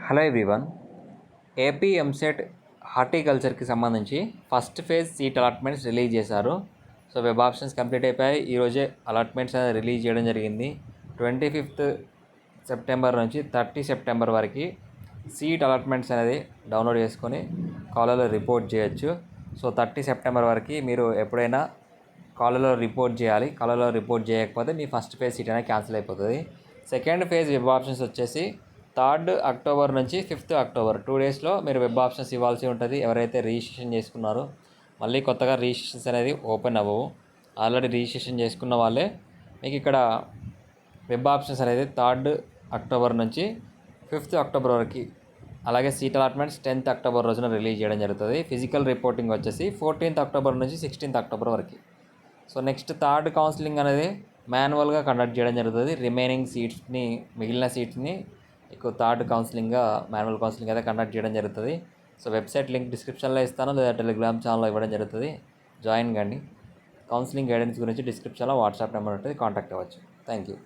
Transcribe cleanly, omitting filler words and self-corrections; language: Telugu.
Hello everyone. ఏపీ ఎంసెట్ హార్టికల్చర్కి సంబంధించి first phase seat allotments release చేశారు. సో వెబ్ ఆప్షన్స్ కంప్లీట్ అయిపోయాయి. ఈరోజే అలాట్మెంట్స్ అనేది రిలీజ్ చేయడం జరిగింది. 25th సెప్టెంబర్ నుంచి 30 సెప్టెంబర్ వరకు సీట్ అలాట్మెంట్స్ అనేది డౌన్లోడ్ చేసుకొని కాలేజ్లో రిపోర్ట్ చేయొచ్చు. సో 30 సెప్టెంబర్ వరకు మీరు ఎప్పుడైనా కాలేజ్లో రిపోర్ట్ చేయాలి. కాలేజ్లో రిపోర్ట్ చేయకపోతే మీ ఫస్ట్ ఫేజ్ సీట్ అనేది క్యాన్సిల్ అయిపోతుంది. సెకండ్ ఫేజ్ వెబ్ ఆప్షన్స్ వచ్చేసి 3rd అక్టోబర్ నుంచి 5th అక్టోబర్ 2 డేస్లో మీరు వెబ్ ఆప్షన్స్ ఇవ్వాల్సి ఉంటుంది. ఎవరైతే రిజిస్ట్రేషన్ చేసుకున్నారో మళ్ళీ కొత్తగా రిజిస్ట్రేషన్స్ అనేది ఓపెన్ అవ్వవు. ఆల్రెడీ రిజిస్ట్రేషన్ చేసుకున్న వాళ్ళే మీకు ఇక్కడ వెబ్ ఆప్షన్స్ అనేది 3rd అక్టోబర్ నుంచి 5th అక్టోబర్ వరకు, అలాగే సీట్ అలాట్మెంట్స్ 10th అక్టోబర్ రోజున రిలీజ్ చేయడం జరుగుతుంది. ఫిజికల్ రిపోర్టింగ్ వచ్చేసి 14th అక్టోబర్ నుంచి 16th అక్టోబర్ వరకు. సో నెక్స్ట్ 3rd కౌన్సిలింగ్ అనేది మాన్యువల్గా కండక్ట్ చేయడం జరుగుతుంది. మిగిలిన సీట్స్ని మీకు 3rd కౌన్సిలింగ్గా మాన్యువల్ కౌన్సిలింగ్ అయితే కండక్ట్ చేయడం జరుగుతుంది. సో వెబ్సైట్ లింక్ డిస్క్రిప్షన్లో ఇస్తాను, లేదా టెలిగ్రామ్ ఛానల్లో ఇవ్వడం జరుగుతుంది. జాయిన్ కండి. కౌన్సిలింగ్ గైడెన్స్ గురించి డిస్క్రిప్షన్లో వాట్సాప్ నెంబర్ ఉంటుంది, కాంటాక్ట్ అవ్వచ్చు. Thank you.